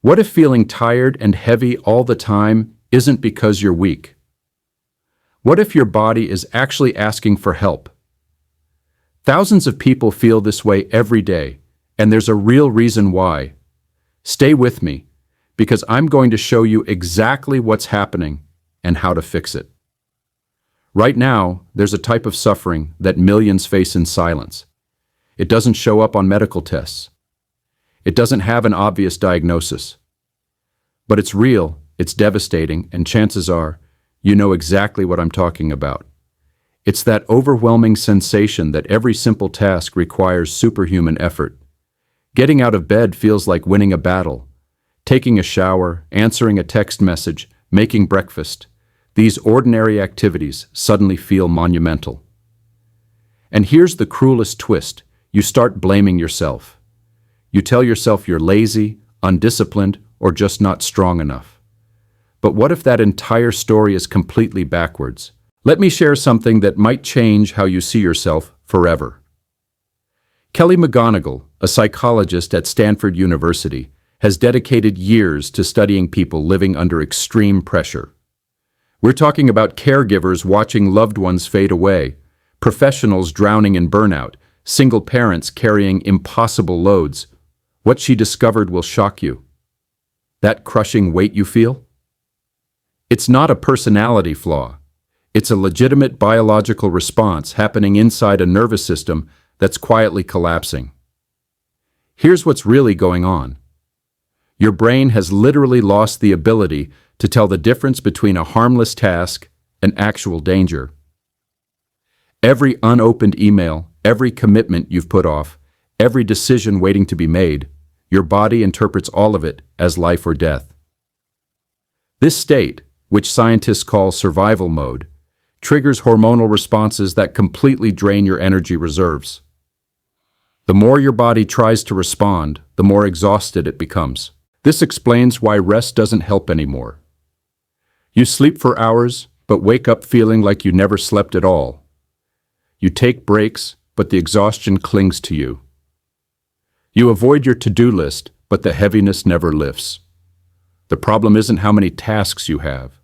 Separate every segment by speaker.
Speaker 1: What if feeling tired and heavy all the time isn't because you're weak? What if your body is actually asking for help? Thousands of people feel this way every day, and there's a real reason why. Stay with me, because I'm going to show you exactly what's happening and how to fix it. Right now, there's a type of suffering that millions face in silence. It doesn't show up on medical tests. It doesn't have an obvious diagnosis. But it's real, it's devastating, and chances are, you know exactly what I'm talking about. It's that overwhelming sensation that every simple task requires superhuman effort. Getting out of bed feels like winning a battle. Taking a shower, answering a text message, making breakfast. These ordinary activities suddenly feel monumental. And here's the cruelest twist. You start blaming yourself. You tell yourself you're lazy, undisciplined, or just not strong enough. But what if that entire story is completely backwards? Let me share something that might change how you see yourself forever. Kelly McGonigal, a psychologist at Stanford University, has dedicated years to studying people living under extreme pressure. We're talking about caregivers watching loved ones fade away, professionals drowning in burnout, single parents carrying impossible loads. What she discovered will shock you. That crushing weight you feel? It's not a personality flaw. It's a legitimate biological response happening inside a nervous system that's quietly collapsing. Here's what's really going on. Your brain has literally lost the ability to tell the difference between a harmless task and actual danger. Every unopened email, every commitment you've put off, every decision waiting to be made, your body interprets all of it as life or death. This state, which scientists call survival mode, triggers hormonal responses that completely drain your energy reserves. The more your body tries to respond, the more exhausted it becomes. This explains why rest doesn't help anymore. You sleep for hours, but wake up feeling like you never slept at all. You take breaks, but the exhaustion clings to you. You avoid your to-do list, but the heaviness never lifts. The problem isn't how many tasks you have.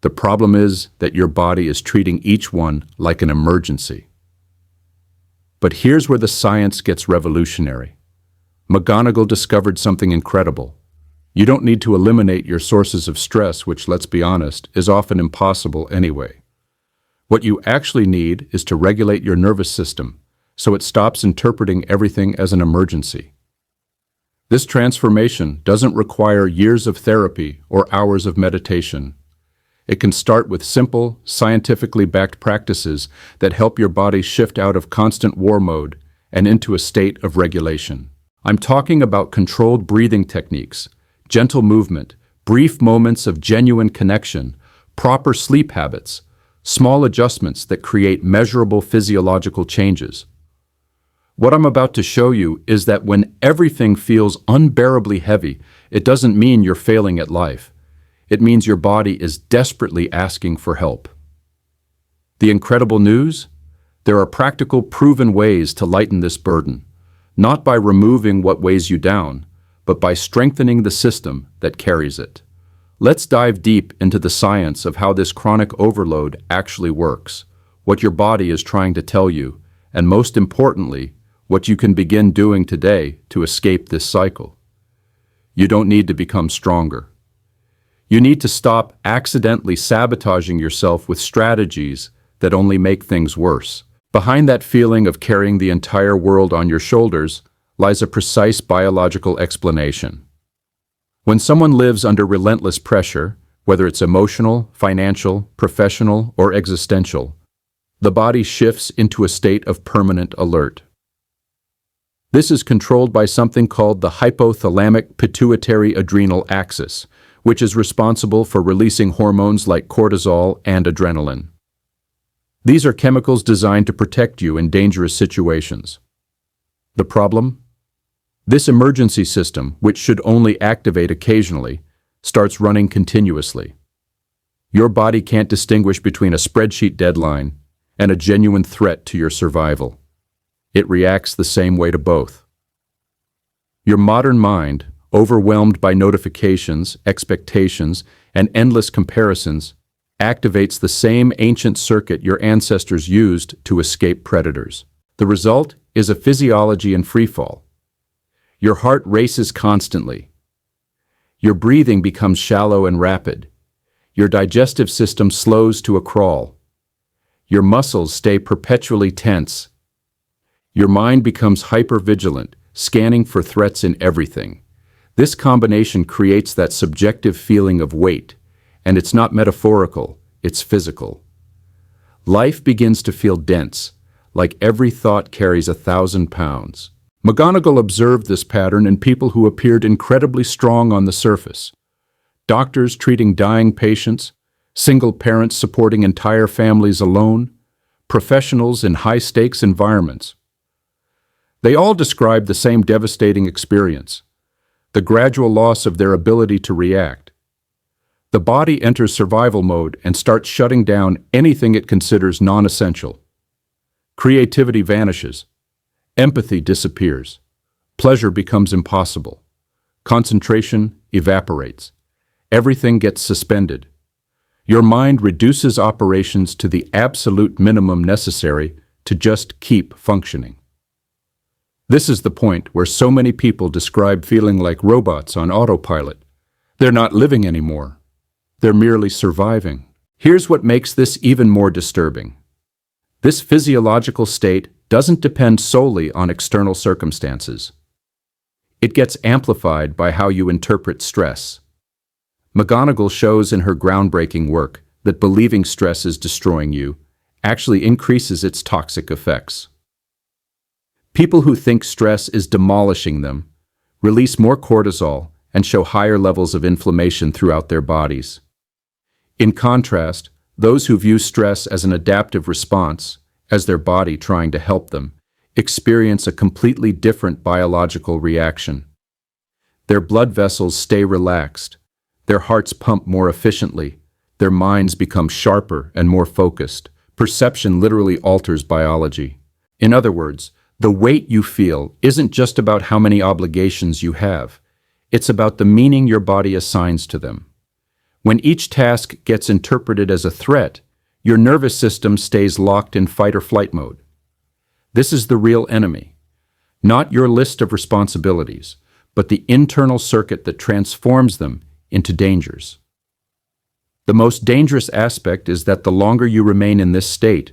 Speaker 1: The problem is that your body is treating each one like an emergency. But here's where the science gets revolutionary. McGonigal discovered something incredible. You don't need to eliminate your sources of stress, which, let's be honest, is often impossible anyway. What you actually need is to regulate your nervous system so it stops interpreting everything as an emergency. This transformation doesn't require years of therapy or hours of meditation. It can start with simple, scientifically backed practices that help your body shift out of constant war mode and into a state of regulation. I'm talking about controlled breathing techniques, gentle movement, brief moments of genuine connection, proper sleep habits, small adjustments that create measurable physiological changes. What I'm about to show you is that when everything feels unbearably heavy, it doesn't mean you're failing at life. It means your body is desperately asking for help. The incredible news? There are practical, proven ways to lighten this burden, not by removing what weighs you down, but by strengthening the system that carries it. Let's dive deep into the science of how this chronic overload actually works, what your body is trying to tell you, and most importantly, what you can begin doing today to escape this cycle. You don't need to become stronger. You need to stop accidentally sabotaging yourself with strategies that only make things worse. Behind that feeling of carrying the entire world on your shoulders lies a precise biological explanation. When someone lives under relentless pressure, whether it's emotional, financial, professional, or existential, the body shifts into a state of permanent alert. This is controlled by something called the hypothalamic pituitary adrenal axis, which is responsible for releasing hormones like cortisol and adrenaline. These are chemicals designed to protect you in dangerous situations. The problem? This emergency system, which should only activate occasionally, starts running continuously. Your body can't distinguish between a spreadsheet deadline and a genuine threat to your survival. It reacts the same way to both. Your modern mind, overwhelmed by notifications, expectations, and endless comparisons, activates the same ancient circuit your ancestors used to escape predators. The result is a physiology in freefall. Your heart races constantly. Your breathing becomes shallow and rapid. Your digestive system slows to a crawl. Your muscles stay perpetually tense. Your mind becomes hypervigilant, scanning for threats in everything. This combination creates that subjective feeling of weight, and it's not metaphorical, it's physical. Life begins to feel dense, like every thought carries 1,000 pounds. McGonigal observed this pattern in people who appeared incredibly strong on the surface. Doctors treating dying patients, single parents supporting entire families alone, professionals in high-stakes environments. They all described the same devastating experience, the gradual loss of their ability to react. The body enters survival mode and starts shutting down anything it considers non-essential. Creativity vanishes. Empathy disappears. Pleasure becomes impossible. Concentration evaporates. Everything gets suspended. Your mind reduces operations to the absolute minimum necessary to just keep functioning. This is the point where so many people describe feeling like robots on autopilot. They're not living anymore. They're merely surviving. Here's what makes this even more disturbing. This physiological state doesn't depend solely on external circumstances. It gets amplified by how you interpret stress. McGonigal shows in her groundbreaking work that believing stress is destroying you actually increases its toxic effects. People who think stress is demolishing them release more cortisol and show higher levels of inflammation throughout their bodies. In contrast, those who view stress as an adaptive response, as their body trying to help them, experience a completely different biological reaction. Their blood vessels stay relaxed, their hearts pump more efficiently, their minds become sharper and more focused. Perception literally alters biology. In other words, the weight you feel isn't just about how many obligations you have. It's about the meaning your body assigns to them. When each task gets interpreted as a threat, your nervous system stays locked in fight or flight mode. This is the real enemy. Not your list of responsibilities, but the internal circuit that transforms them into dangers. The most dangerous aspect is that the longer you remain in this state,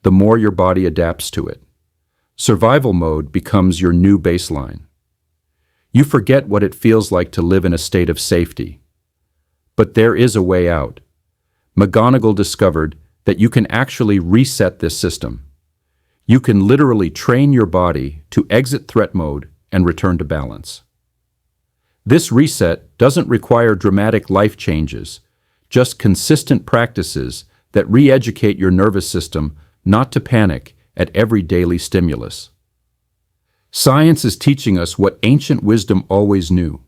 Speaker 1: the more your body adapts to it. Survival mode becomes your new baseline. You forget what it feels like to live in a state of safety. But there is a way out. McGonigal discovered that you can actually reset this system. You can literally train your body to exit threat mode and return to balance. This reset doesn't require dramatic life changes, just consistent practices that re-educate your nervous system not to panic at every daily stimulus. Science is teaching us what ancient wisdom always knew.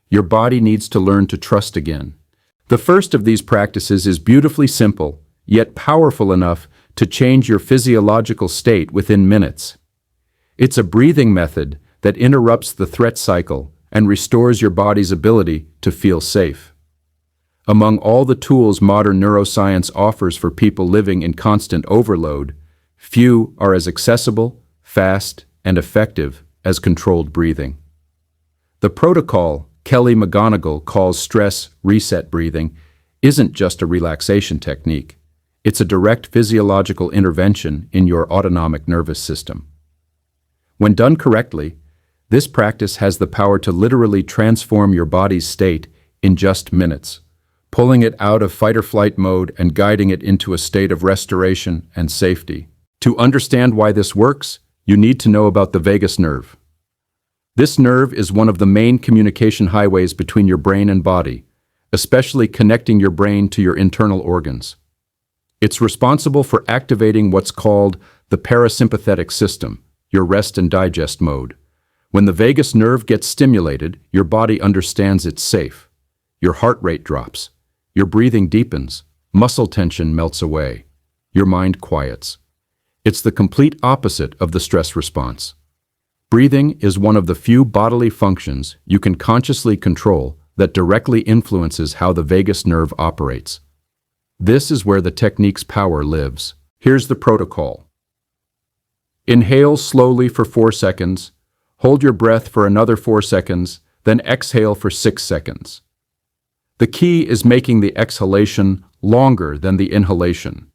Speaker 1: Your body needs to learn to trust again. The first of these practices is beautifully simple, yet powerful enough to change your physiological state within minutes. It's a breathing method that interrupts the threat cycle and restores your body's ability to feel safe. Among all the tools modern neuroscience offers for people living in constant overload, few are as accessible, fast, and effective as controlled breathing. The protocol Kelly McGonigal calls stress reset breathing isn't just a relaxation technique. It's a direct physiological intervention in your autonomic nervous system. When done correctly, this practice has the power to literally transform your body's state in just minutes, pulling it out of fight-or-flight mode and guiding it into a state of restoration and safety. To understand why this works, you need to know about the vagus nerve. This nerve is one of the main communication highways between your brain and body, especially connecting your brain to your internal organs. It's responsible for activating what's called the parasympathetic system, your rest and digest mode. When the vagus nerve gets stimulated, your body understands it's safe. Your heart rate drops. Your breathing deepens. Muscle tension melts away. Your mind quiets. It's the complete opposite of the stress response. Breathing is one of the few bodily functions you can consciously control that directly influences how the vagus nerve operates. This is where the technique's power lives. Here's the protocol. Inhale slowly for 4 seconds, hold your breath for another 4 seconds, then exhale for 6 seconds. The key is making the exhalation longer than the inhalation.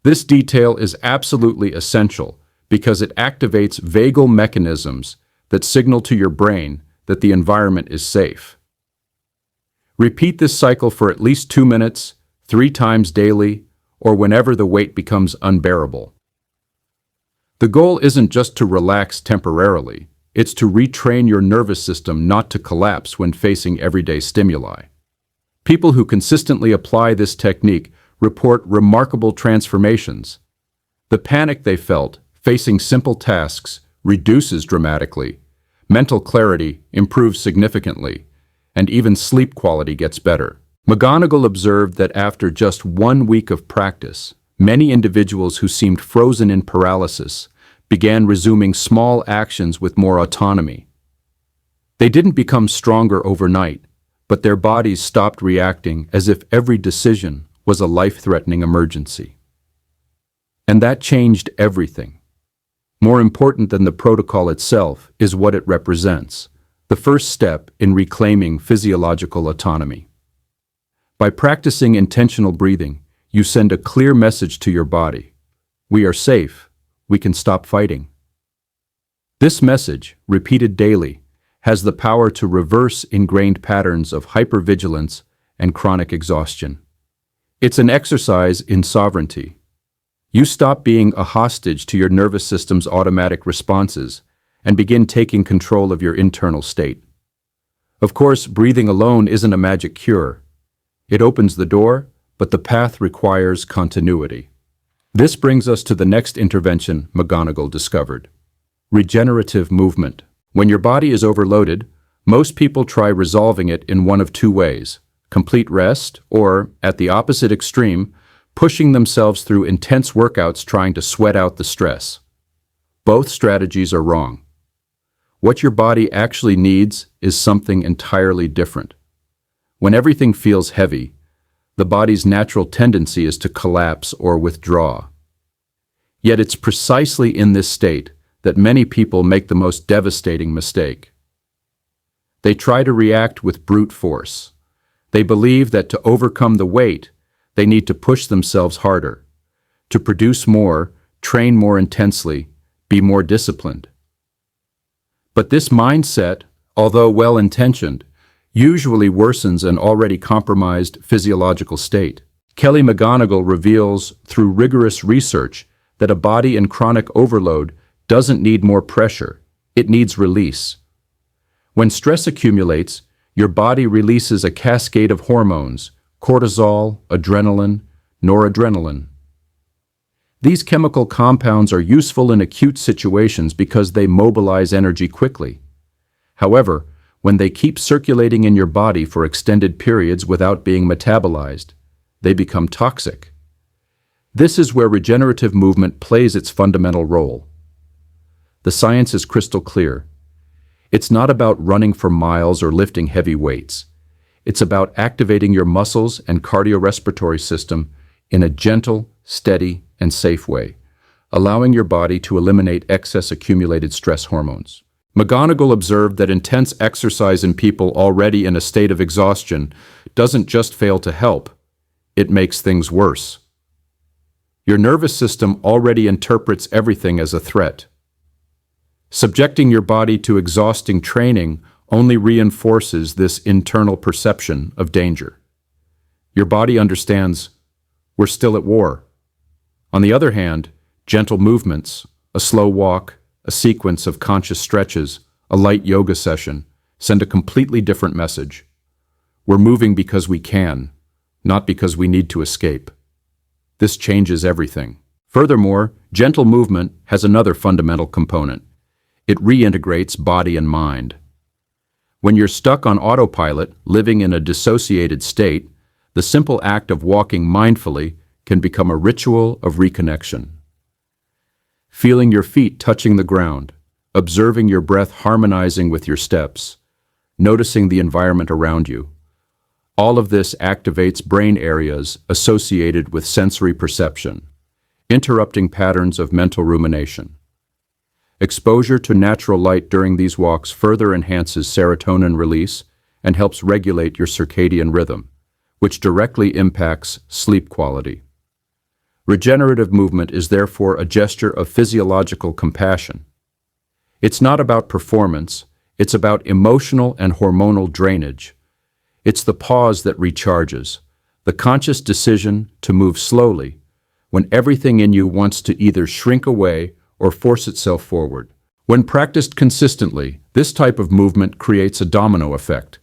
Speaker 1: This detail is absolutely essential because it activates vagal mechanisms that signal to your brain that the environment is safe. Repeat this cycle for at least 2 minutes, 3 times daily, or whenever the weight becomes unbearable. The goal isn't just to relax temporarily, it's to retrain your nervous system not to collapse when facing everyday stimuli. People who consistently apply this technique report remarkable transformations. The panic they felt facing simple tasks reduces dramatically, mental clarity improves significantly, and even sleep quality gets better. McGonigal observed that after just 1 week of practice, many individuals who seemed frozen in paralysis began resuming small actions with more autonomy. They didn't become stronger overnight, but their bodies stopped reacting as if every decision was a life-threatening emergency. And that changed everything. More important than the protocol itself is what it represents, the first step in reclaiming physiological autonomy. By practicing intentional breathing, you send a clear message to your body. We are safe. We can stop fighting. This message, repeated daily, has the power to reverse ingrained patterns of hypervigilance and chronic exhaustion. It's an exercise in sovereignty. You stop being a hostage to your nervous system's automatic responses and begin taking control of your internal state. Of course, breathing alone isn't a magic cure. It opens the door, but the path requires continuity. This brings us to the next intervention McGonigal discovered: regenerative movement. When your body is overloaded, most people try resolving it in one of 2 ways: complete rest, or, at the opposite extreme, pushing themselves through intense workouts trying to sweat out the stress. Both strategies are wrong. What your body actually needs is something entirely different. When everything feels heavy, the body's natural tendency is to collapse or withdraw. Yet it's precisely in this state that many people make the most devastating mistake. They try to react with brute force. They believe that to overcome the weight, they need to push themselves harder, to produce more, train more intensely, be more disciplined. But this mindset, although well-intentioned, usually worsens an already compromised physiological state. Kelly McGonigal reveals through rigorous research that a body in chronic overload doesn't need more pressure, it needs release. When stress accumulates, your body releases a cascade of hormones: cortisol, adrenaline, noradrenaline. These chemical compounds are useful in acute situations because they mobilize energy quickly. However, when they keep circulating in your body for extended periods without being metabolized, they become toxic. This is where regenerative movement plays its fundamental role. The science is crystal clear. It's not about running for miles or lifting heavy weights. It's about activating your muscles and cardiorespiratory system in a gentle, steady, and safe way, allowing your body to eliminate excess accumulated stress hormones. McGonigal observed that intense exercise in people already in a state of exhaustion doesn't just fail to help, it makes things worse. Your nervous system already interprets everything as a threat. Subjecting your body to exhausting training only reinforces this internal perception of danger. Your body understands, we're still at war. On the other hand, gentle movements, a slow walk, a sequence of conscious stretches, a light yoga session, send a completely different message. We're moving because we can, not because we need to escape. This changes everything. Furthermore, gentle movement has another fundamental component. It reintegrates body and mind. When you're stuck on autopilot, living in a dissociated state, the simple act of walking mindfully can become a ritual of reconnection. Feeling your feet touching the ground, observing your breath harmonizing with your steps, noticing the environment around you. All of this activates brain areas associated with sensory perception, interrupting patterns of mental rumination. Exposure to natural light during these walks further enhances serotonin release and helps regulate your circadian rhythm, which directly impacts sleep quality. Regenerative movement is therefore a gesture of physiological compassion. It's not about performance, it's about emotional and hormonal drainage. It's the pause that recharges, the conscious decision to move slowly when everything in you wants to either shrink away or force itself forward. When practiced consistently, this type of movement creates a domino effect.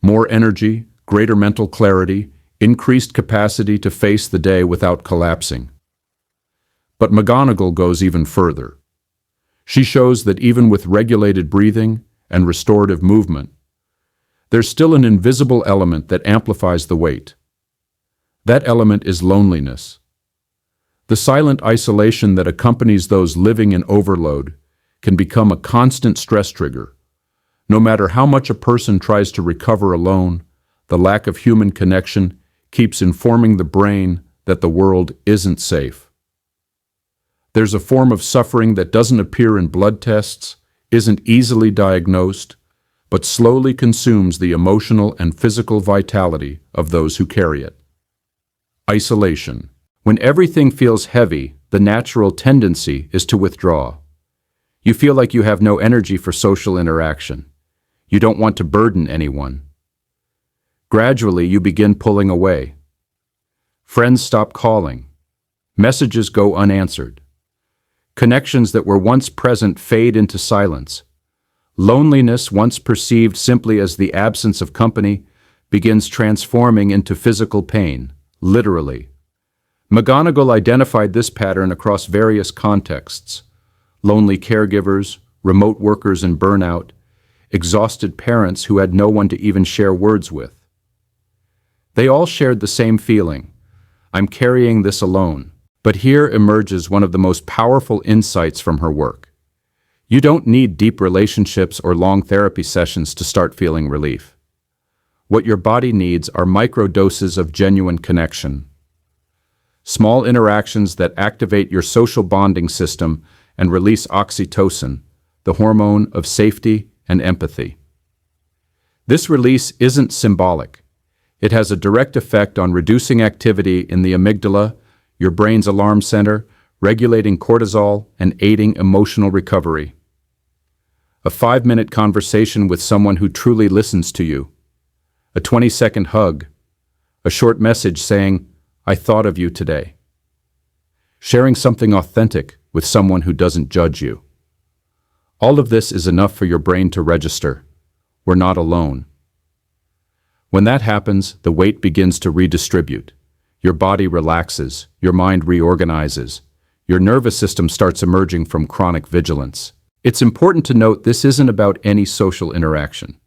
Speaker 1: More energy, greater mental clarity, increased capacity to face the day without collapsing. But McGonagall goes even further. She shows that even with regulated breathing and restorative movement, there's still an invisible element that amplifies the weight. That element is loneliness. The silent isolation that accompanies those living in overload can become a constant stress trigger. No matter how much a person tries to recover alone, the lack of human connection keeps informing the brain that the world isn't safe. There's a form of suffering that doesn't appear in blood tests, isn't easily diagnosed, but slowly consumes the emotional and physical vitality of those who carry it. Isolation. When everything feels heavy, the natural tendency is to withdraw. You feel like you have no energy for social interaction. You don't want to burden anyone. Gradually, you begin pulling away. Friends stop calling. Messages go unanswered. Connections that were once present fade into silence. Loneliness, once perceived simply as the absence of company, begins transforming into physical pain, literally. McGonagall identified this pattern across various contexts: lonely caregivers, remote workers in burnout, exhausted parents who had no one to even share words with. They all shared the same feeling: I'm carrying this alone. But here emerges one of the most powerful insights from her work. You don't need deep relationships or long therapy sessions to start feeling relief. What your body needs are microdoses of genuine connection. Small interactions that activate your social bonding system and release oxytocin, the hormone of safety and empathy. This release isn't symbolic. It has a direct effect on reducing activity in the amygdala, your brain's alarm center, regulating cortisol and aiding emotional recovery. A 5-minute conversation with someone who truly listens to you. A 20-second hug. A short message saying, I thought of you today. Sharing something authentic with someone who doesn't judge you. All of this is enough for your brain to register. We're not alone. When that happens, the weight begins to redistribute. Your body relaxes, your mind reorganizes, your nervous system starts emerging from chronic vigilance. It's important to note this isn't about any social interaction.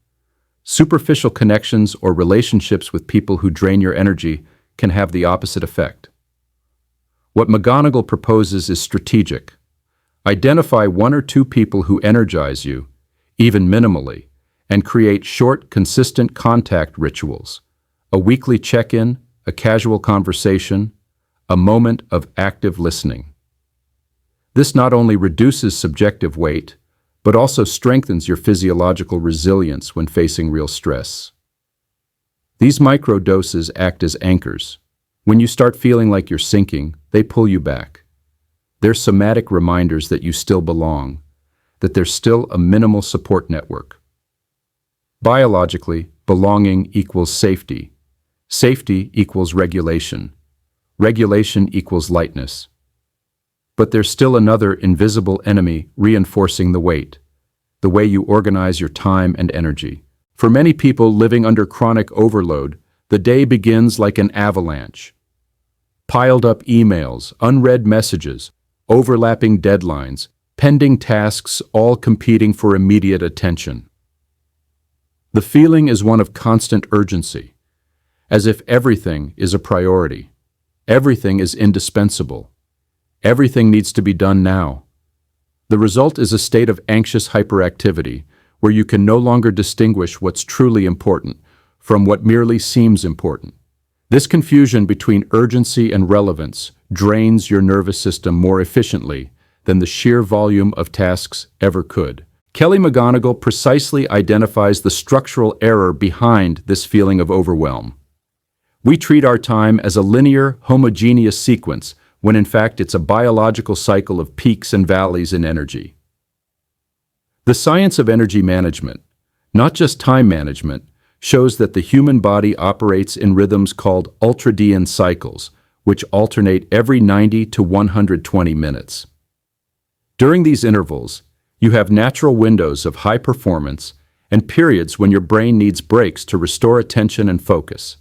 Speaker 1: Superficial connections or relationships with people who drain your energy can have the opposite effect. What McGonagall proposes is strategic. Identify 1 or 2 people who energize you, even minimally, and create short, consistent contact rituals. A weekly check-in, a casual conversation, a moment of active listening. This not only reduces subjective weight, but also strengthens your physiological resilience when facing real stress. These microdoses act as anchors. When you start feeling like you're sinking, they pull you back. They're somatic reminders that you still belong, that there's still a minimal support network. Biologically, belonging equals safety. Safety equals regulation. Regulation equals lightness. But there's still another invisible enemy reinforcing the weight: the way you organize your time and energy. For many people living under chronic overload, the day begins like an avalanche. Piled up emails, unread messages, overlapping deadlines, pending tasks, all competing for immediate attention. The feeling is one of constant urgency, as if everything is a priority, everything is indispensable. Everything needs to be done now. The result is a state of anxious hyperactivity, where you can no longer distinguish what's truly important from what merely seems important. This confusion between urgency and relevance drains your nervous system more efficiently than the sheer volume of tasks ever could. Kelly McGonigal precisely identifies the structural error behind this feeling of overwhelm. We treat our time as a linear, homogeneous sequence, when in fact it's a biological cycle of peaks and valleys in energy. The science of energy management, not just time management, shows that the human body operates in rhythms called ultradian cycles, which alternate every 90 to 120 minutes. During these intervals, you have natural windows of high performance and periods when your brain needs breaks to restore attention and focus.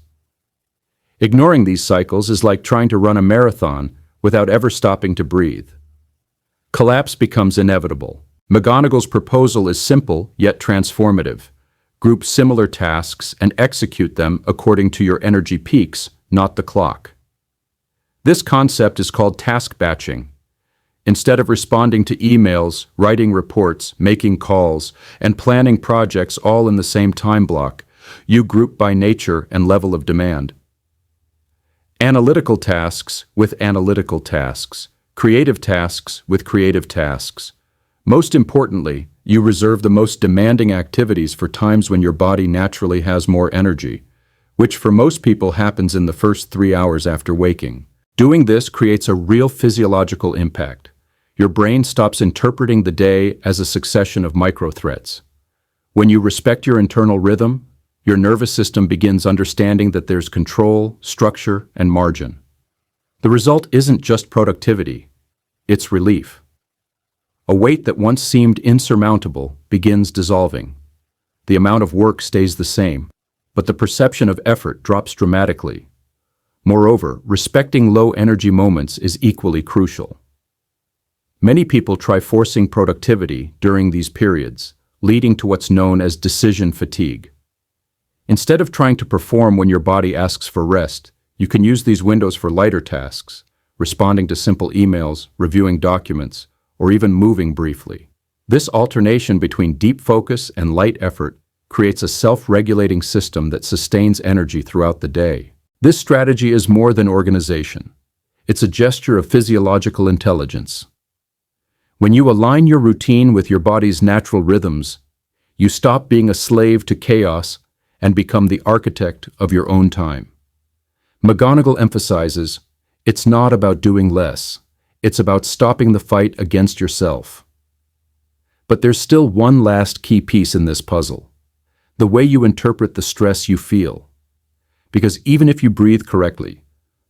Speaker 1: Ignoring these cycles is like trying to run a marathon without ever stopping to breathe. Collapse becomes inevitable. McGonigal's proposal is simple yet transformative. Group similar tasks and execute them according to your energy peaks, not the clock. This concept is called task batching. Instead of responding to emails, writing reports, making calls, and planning projects all in the same time block, you group by nature and level of demand. Analytical tasks with analytical tasks, creative tasks with creative tasks. Most importantly, you reserve the most demanding activities for times when your body naturally has more energy, which for most people happens in the first 3 hours after waking. Doing this creates a real physiological impact. Your brain stops interpreting the day as a succession of micro-threats. When you respect your internal rhythm, your nervous system begins understanding that there's control, structure, and margin. The result isn't just productivity, it's relief. A weight that once seemed insurmountable begins dissolving. The amount of work stays the same, but the perception of effort drops dramatically. Moreover, respecting low-energy moments is equally crucial. Many people try forcing productivity during these periods, leading to what's known as decision fatigue. Instead of trying to perform when your body asks for rest, you can use these windows for lighter tasks, responding to simple emails, reviewing documents, or even moving briefly. This alternation between deep focus and light effort creates a self-regulating system that sustains energy throughout the day. This strategy is more than organization. It's a gesture of physiological intelligence. When you align your routine with your body's natural rhythms, you stop being a slave to chaos and become the architect of your own time. McGonigal emphasizes, it's not about doing less. It's about stopping the fight against yourself. But there's still one last key piece in this puzzle: the way you interpret the stress you feel. Because even if you breathe correctly,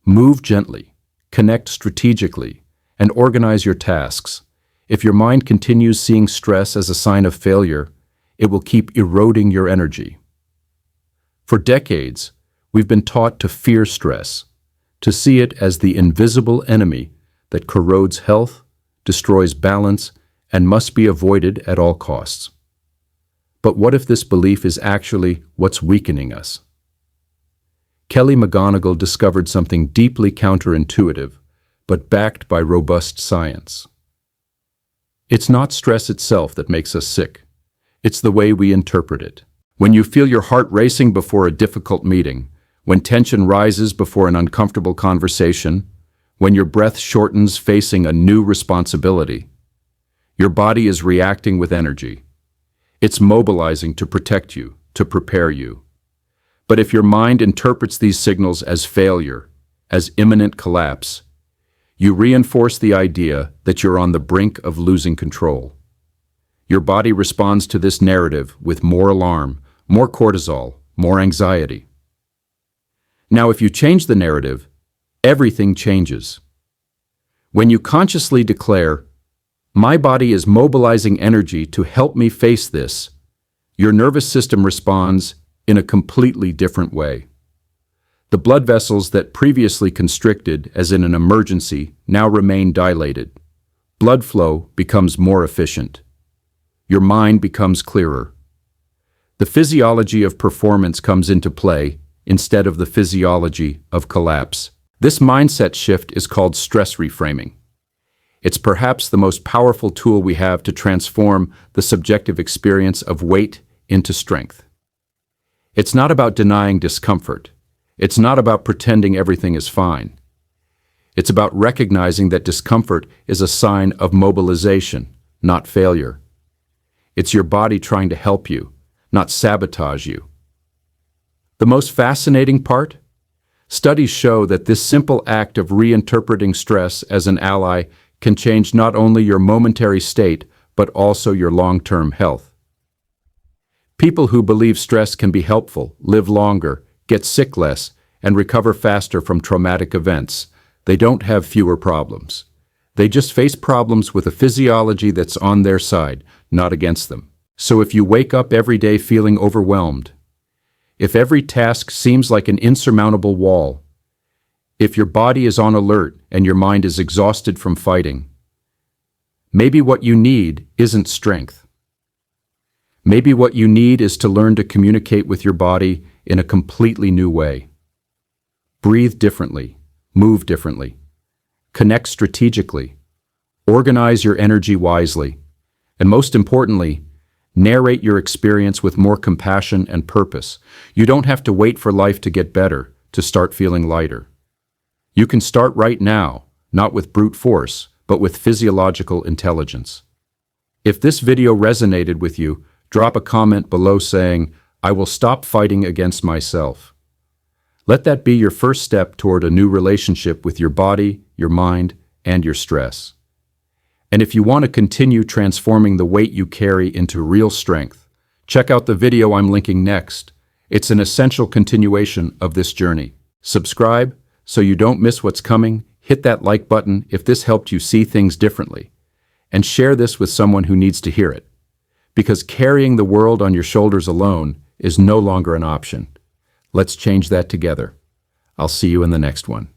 Speaker 1: move gently, connect strategically, and organize your tasks, if your mind continues seeing stress as a sign of failure, it will keep eroding your energy. For decades, we've been taught to fear stress, to see it as the invisible enemy that corrodes health, destroys balance, and must be avoided at all costs. But what if this belief is actually what's weakening us? Kelly McGonigal discovered something deeply counterintuitive, but backed by robust science. It's not stress itself that makes us sick. It's the way we interpret it. When you feel your heart racing before a difficult meeting, when tension rises before an uncomfortable conversation, when your breath shortens facing a new responsibility, your body is reacting with energy. It's mobilizing to protect you, to prepare you. But if your mind interprets these signals as failure, as imminent collapse, you reinforce the idea that you're on the brink of losing control. Your body responds to this narrative with more alarm, more cortisol, more anxiety. Now, if you change the narrative, everything changes. When you consciously declare, "My body is mobilizing energy to help me face this," your nervous system responds in a completely different way. The blood vessels that previously constricted, as in an emergency, now remain dilated. Blood flow becomes more efficient. Your mind becomes clearer. The physiology of performance comes into play instead of the physiology of collapse. This mindset shift is called stress reframing. It's perhaps the most powerful tool we have to transform the subjective experience of weight into strength. It's not about denying discomfort. It's not about pretending everything is fine. It's about recognizing that discomfort is a sign of mobilization, not failure. It's your body trying to help you, not sabotage you. The most fascinating part? Studies show that this simple act of reinterpreting stress as an ally can change not only your momentary state, but also your long-term health. People who believe stress can be helpful live longer, get sick less, and recover faster from traumatic events. They don't have fewer problems. They just face problems with a physiology that's on their side, not against them. So if you wake up every day feeling overwhelmed, if every task seems like an insurmountable wall, if your body is on alert and your mind is exhausted from fighting, maybe what you need isn't strength. Maybe what you need is to learn to communicate with your body in a completely new way. Breathe differently, move differently, connect strategically, organize your energy wisely, and most importantly, narrate your experience with more compassion and purpose. You don't have to wait for life to get better to start feeling lighter. You can start right now, not with brute force, but with physiological intelligence. If this video resonated with you, drop a comment below saying, "I will stop fighting against myself." Let that be your first step toward a new relationship with your body, your mind, and your stress. And if you want to continue transforming the weight you carry into real strength, check out the video I'm linking next. It's an essential continuation of this journey. Subscribe so you don't miss what's coming. Hit that like button if this helped you see things differently. And share this with someone who needs to hear it. Because carrying the world on your shoulders alone is no longer an option. Let's change that together. I'll see you in the next one.